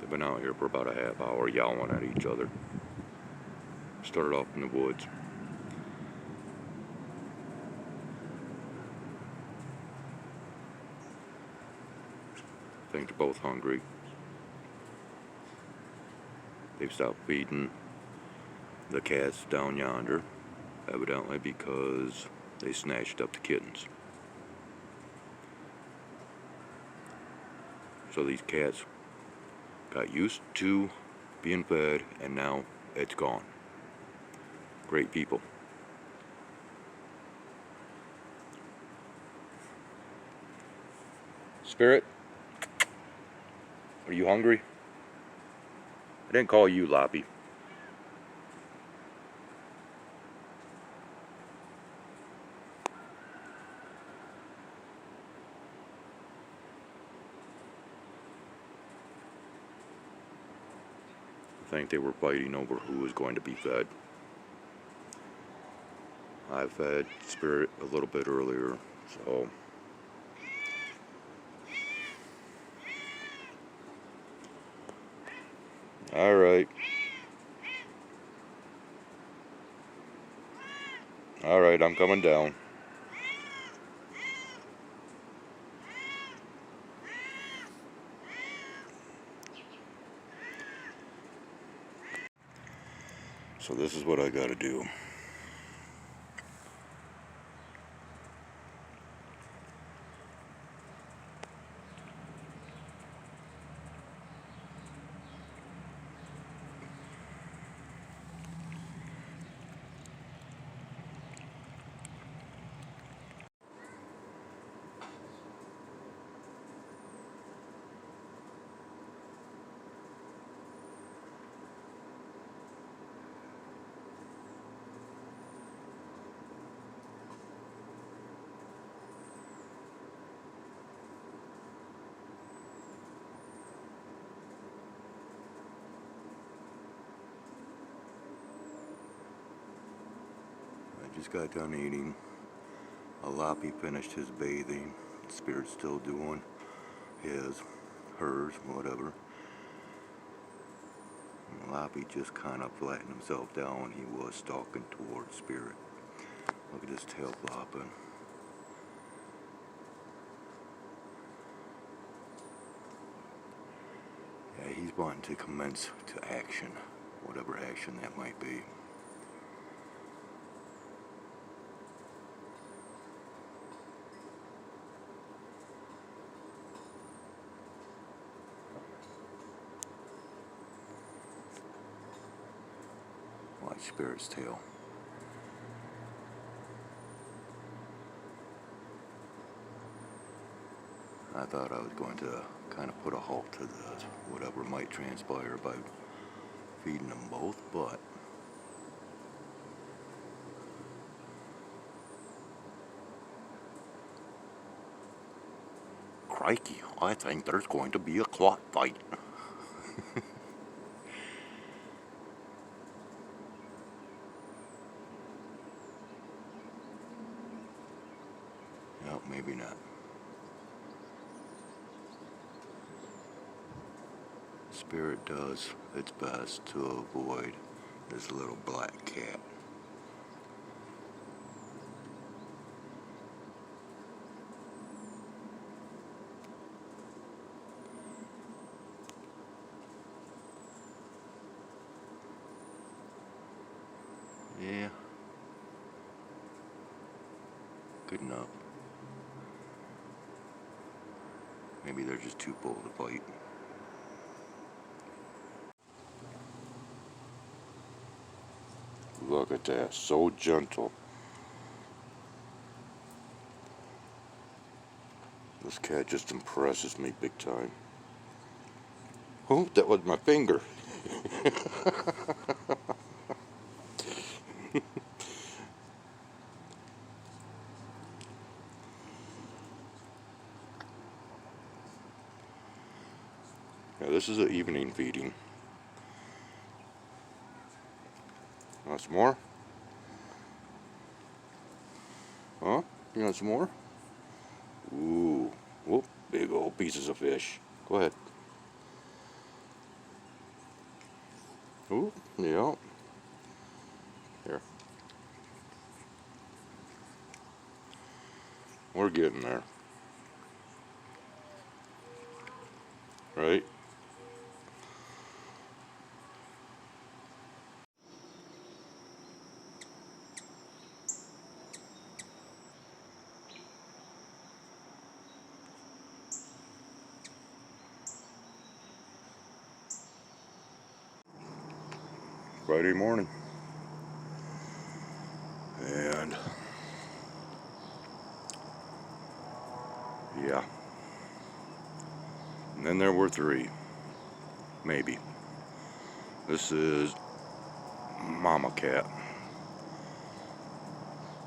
They've been out here for about a half hour yowling at each other. Started off in the woods. I think they're both hungry. They've stopped feeding the cats down yonder, evidently because they snatched up the kittens. So these cats got used to being fed, and now it's gone. Great people. Spirit, are you hungry? I didn't call you Loppy. I think they were fighting over who was going to be fed. I fed Spirit a little bit earlier, so Alright. Alright, I'm coming down. So this is what I gotta do. Just got done eating. Loppy finished his bathing. Spirit's still doing his, hers, whatever. And Loppy just kind of flattened himself down. He was stalking towards Spirit. Look at his tail flopping. Yeah, he's wanting to commence to action, whatever action that might be. Watch Spirit's tail. I thought I was going to kind of put a halt to this, whatever might transpire by feeding them both, but crikey, I think there's going to be a clock fight. No, maybe not. Spirit does its best to avoid this little black cat. Yeah. Good enough. Maybe they're just too full to fight. Look at that, so gentle. This cat just impresses me big time. Oh, that was my finger. Now this is an evening feeding. Want some more? Huh? You want some more? Ooh, whoop, big old pieces of fish. Go ahead. Ooh, yeah. Here. We're getting there. Right? Friday morning. And yeah. And then there were 3. Maybe. This is Mama Cat,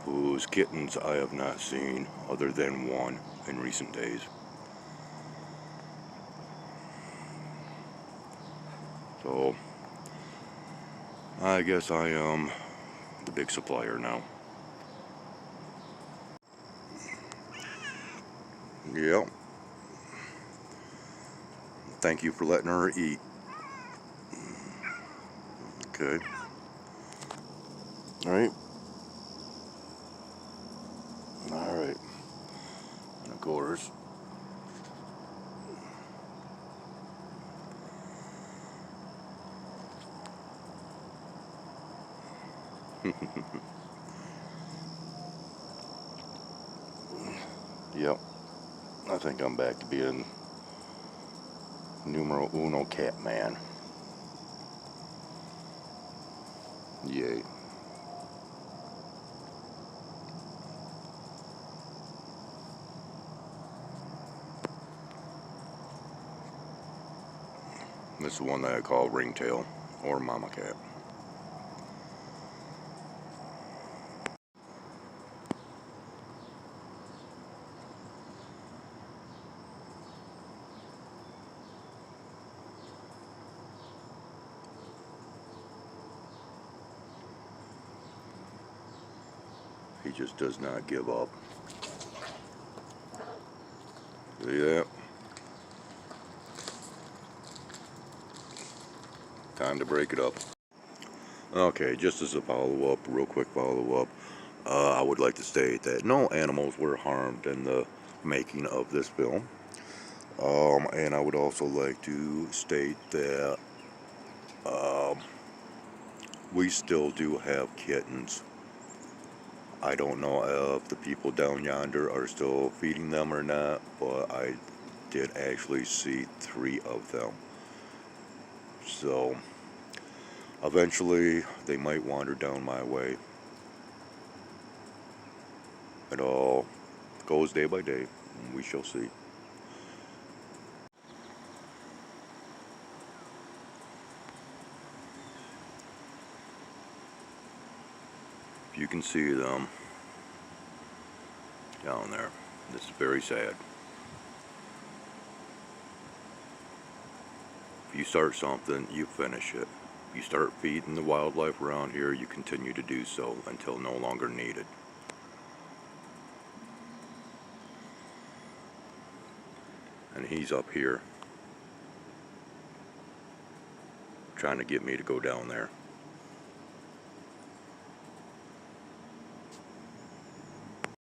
whose kittens I have not seen other than one in recent days. So I guess I am the big supplier now. Yep. Thank you for letting her eat. Okay. Alright. Alright. And of course. Yep. I think I'm back to being numero uno cat man. Yay. This is one that I call ringtail or mama cat. He just does not give up. See that? Time to break it up. Okay, just as a follow-up, real quick follow-up, I would like to state that no animals were harmed in the making of this film. And I would also like to state that we still do have kittens. I don't know if the people down yonder are still feeding them or not, but I did actually see 3 of them. So eventually they might wander down my way. It all goes day by day, and we shall see. If you can see them down there, this is very sad. If you start something, you finish it. If you start feeding the wildlife around here, you continue to do so until no longer needed. And he's up here trying to get me to go down there.